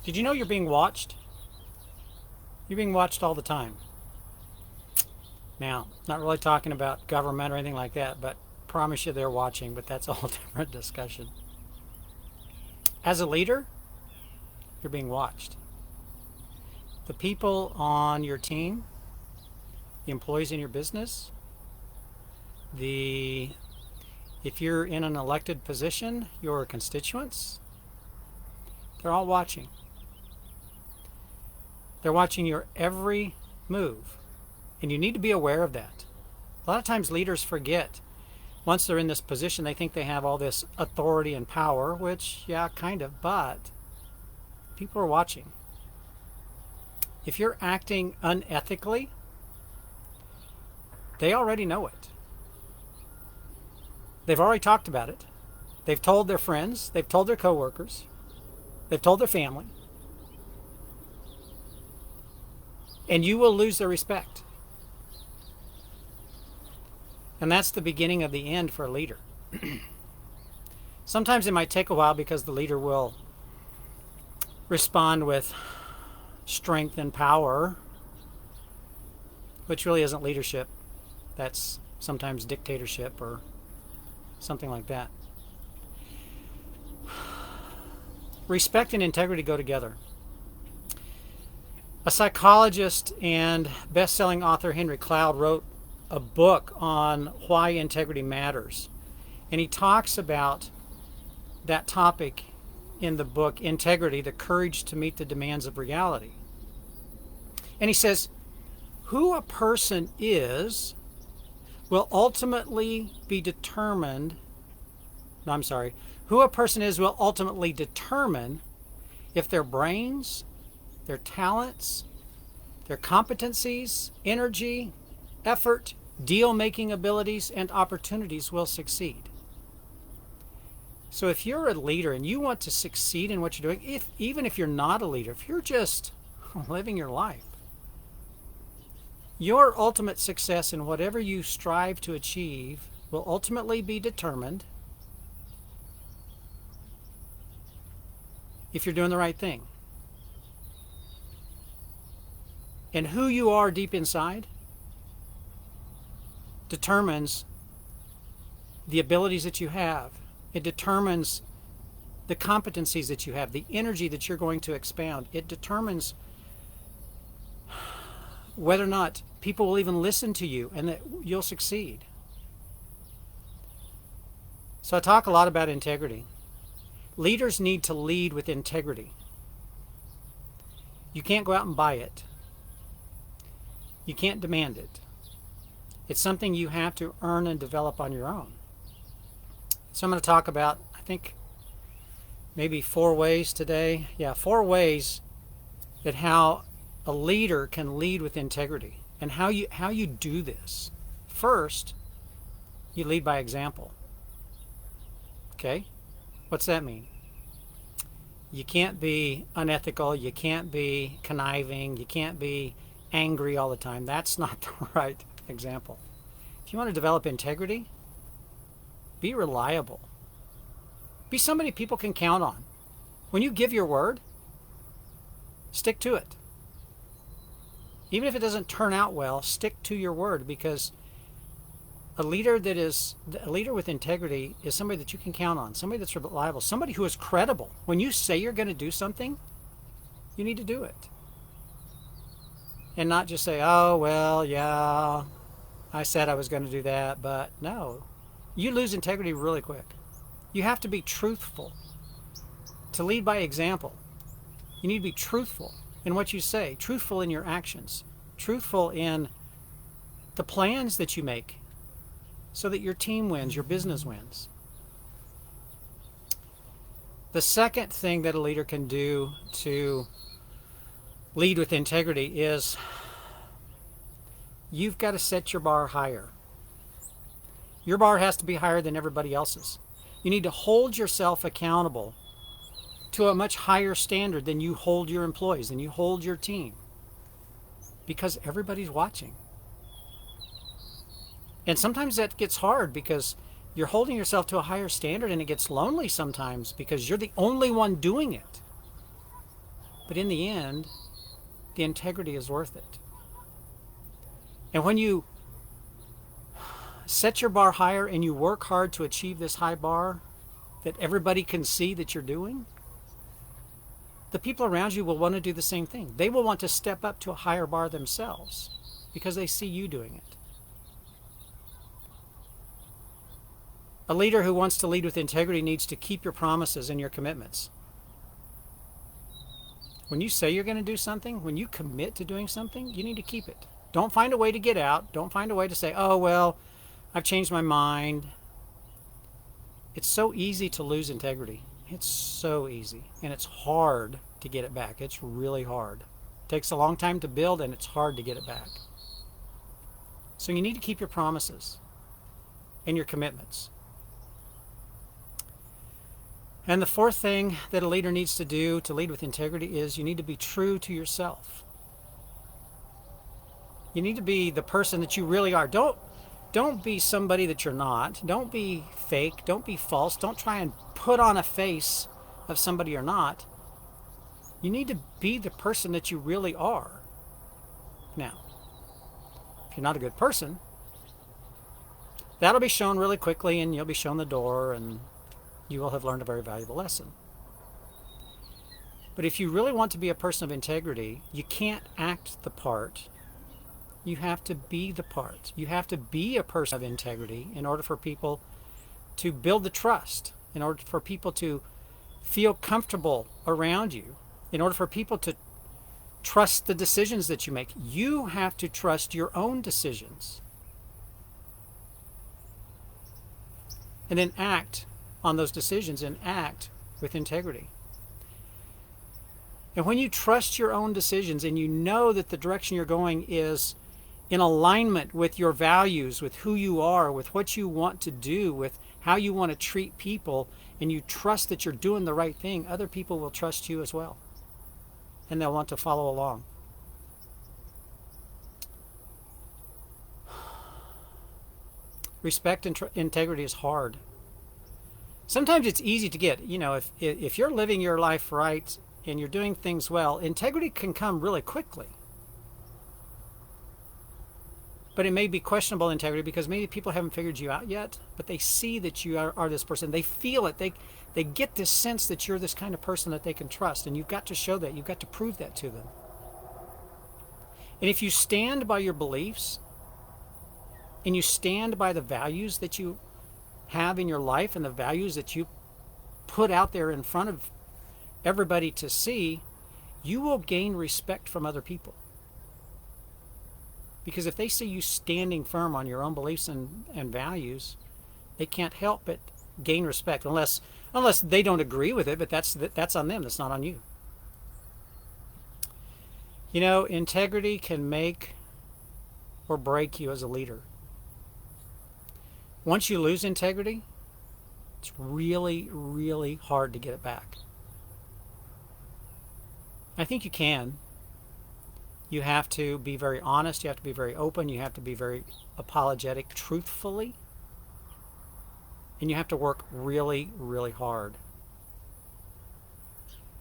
Did you know you're being watched? You're being watched all the time. Now, not really talking about government or anything like that, but promise you they're watching, but that's a whole different discussion. As a leader, you're being watched. The people on your team, the employees in your business, the if you're in an elected position, your constituents, they're all watching. They're watching your every move. And you need to be aware of that. A lot of times leaders forget. Once they're in this position, they think they have all this authority and power, which, yeah, kind of, but people are watching. If you're acting unethically, they already know it. They've already talked about it. They've told their friends. They've told their coworkers. They've told their family. And you will lose their respect. And that's the beginning of the end for a leader. Sometimes it might take a while because the leader will respond with strength and power, which really isn't leadership. That's sometimes dictatorship or something like that. Respect and integrity go together. A psychologist and best-selling author Henry Cloud wrote a book on why integrity matters. And he talks about that topic in the book, Integrity, the Courage to Meet the Demands of Reality. And he says, who a person is will ultimately be determined, no, I'm sorry, who a person is will ultimately determine if their brains, their talents, their competencies, energy, effort, deal-making abilities, and opportunities will succeed. So if you're a leader and you want to succeed in what you're doing, even if you're not a leader, if you're just living your life, your ultimate success in whatever you strive to achieve will ultimately be determined if you're doing the right thing. And who you are deep inside determines the abilities that you have. It determines the competencies that you have, the energy that you're going to expound. It determines whether or not people will even listen to you and that you'll succeed. So I talk a lot about integrity. Leaders need to lead with integrity. You can't go out and buy it. You can't demand it. It's something you have to earn and develop on your own. So I'm going to talk about, I think, maybe 4 ways today. Yeah, 4 ways that how a leader can lead with integrity and how you do this. First, you lead by example. Okay? What's that mean? You can't be unethical. You can't be conniving. You can't be angry all the time. That's not the right example. If you want to develop integrity, be reliable. Be somebody people can count on. When you give your word, stick to it. Even if it doesn't turn out well, stick to your word, because a leader with integrity is somebody that you can count on, somebody that's reliable, somebody who is credible. When you say you're going to do something, you need to do it. And not just say, oh, well, yeah, I said I was going to do that, but no. You lose integrity really quick. You have to be truthful. To lead by example, you need to be truthful in what you say, truthful in your actions, truthful in the plans that you make so that your team wins, your business wins. The second thing that a leader can do to lead with integrity is you've got to set your bar higher. Your bar has to be higher than everybody else's. You need to hold yourself accountable to a much higher standard than you hold your employees, than you hold your team, because everybody's watching. And sometimes that gets hard because you're holding yourself to a higher standard, and it gets lonely sometimes because you're the only one doing it. But in the end, the integrity is worth it. And when you set your bar higher and you work hard to achieve this high bar that everybody can see that you're doing, the people around you will want to do the same thing. They will want to step up to a higher bar themselves because they see you doing it. A leader who wants to lead with integrity needs to keep your promises and your commitments. When you say you're going to do something, when you commit to doing something, you need to keep it. Don't find a way to get out. Don't find a way to say, oh, well, I've changed my mind. It's so easy to lose integrity. It's so easy. And it's hard to get it back. It's really hard. It takes a long time to build, and it's hard to get it back. So you need to keep your promises and your commitments. And the fourth thing that a leader needs to do to lead with integrity is you need to be true to yourself. You need to be the person that you really are. Don't be somebody that you're not. Don't be fake. Don't be false. Don't try and put on a face of somebody you're not. You need to be the person that you really are. Now, if you're not a good person, that'll be shown really quickly, and you'll be shown the door, and you will have learned a very valuable lesson. But if you really want to be a person of integrity, you can't act the part. You have to be the part. You have to be a person of integrity in order for people to build the trust, in order for people to feel comfortable around you, in order for people to trust the decisions that you make. You have to trust your own decisions. And then act on those decisions and act with integrity. And when you trust your own decisions and you know that the direction you're going is in alignment with your values, with who you are, with what you want to do, with how you want to treat people, and you trust that you're doing the right thing, other people will trust you as well. And they'll want to follow along. Respect and integrity is hard. Sometimes it's easy to get. You know, if you're living your life right and you're doing things well, integrity can come really quickly. But it may be questionable integrity because maybe people haven't figured you out yet, but they see that you are this person. They feel it. They get this sense that you're this kind of person that they can trust, and you've got to show that. You've got to prove that to them. And if you stand by your beliefs and you stand by the values that you have in your life and the values that you put out there in front of everybody to see, you will gain respect from other people. Because if they see you standing firm on your own beliefs and values, they can't help but gain respect, unless they don't agree with it, but that's on them, that's not on you. You know, integrity can make or break you as a leader. Once you lose integrity, it's really, really hard to get it back. I think you can. You have to be very honest. You have to be very open. You have to be very apologetic, truthfully. And you have to work really, really hard.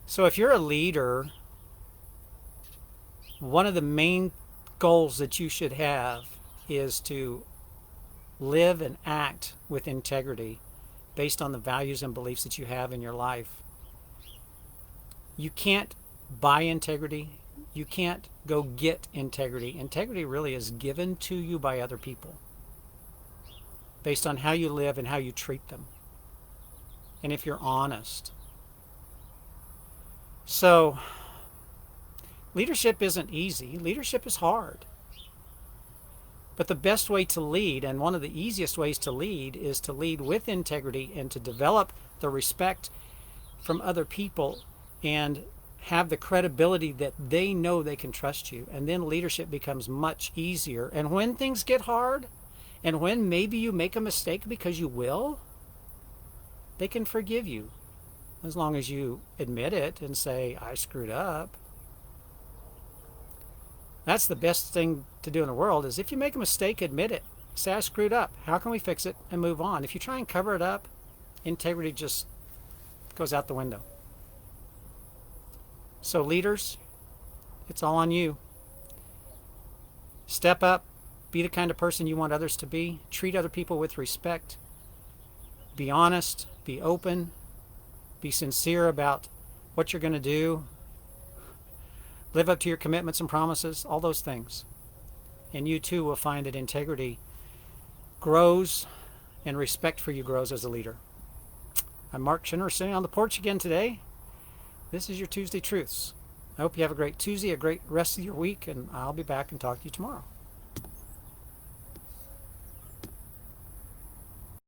So if you're a leader, one of the main goals that you should have is to live and act with integrity based on the values and beliefs that you have in your life. You can't buy integrity. You can't go get integrity. Integrity really is given to you by other people based on how you live and how you treat them. And if you're honest. So, leadership isn't easy. Leadership is hard. But the best way to lead, and one of the easiest ways to lead, is to lead with integrity and to develop the respect from other people and have the credibility that they know they can trust you. And then leadership becomes much easier. And when things get hard, and when maybe you make a mistake, because you will, they can forgive you. As long as you admit it and say, I screwed up. That's the best thing to do in the world, is if you make a mistake, admit it. Say, I screwed up. How can we fix it? And move on. If you try and cover it up, integrity just goes out the window. So leaders, it's all on you. Step up. Be the kind of person you want others to be. Treat other people with respect. Be honest. Be open. Be sincere about what you're going to do. Live up to your commitments and promises. All those things. And you too will find that integrity grows and respect for you grows as a leader. I'm Mark Chinner, sitting on the porch again today. This is your Tuesday Truths. I hope you have a great Tuesday, a great rest of your week, and I'll be back and talk to you tomorrow.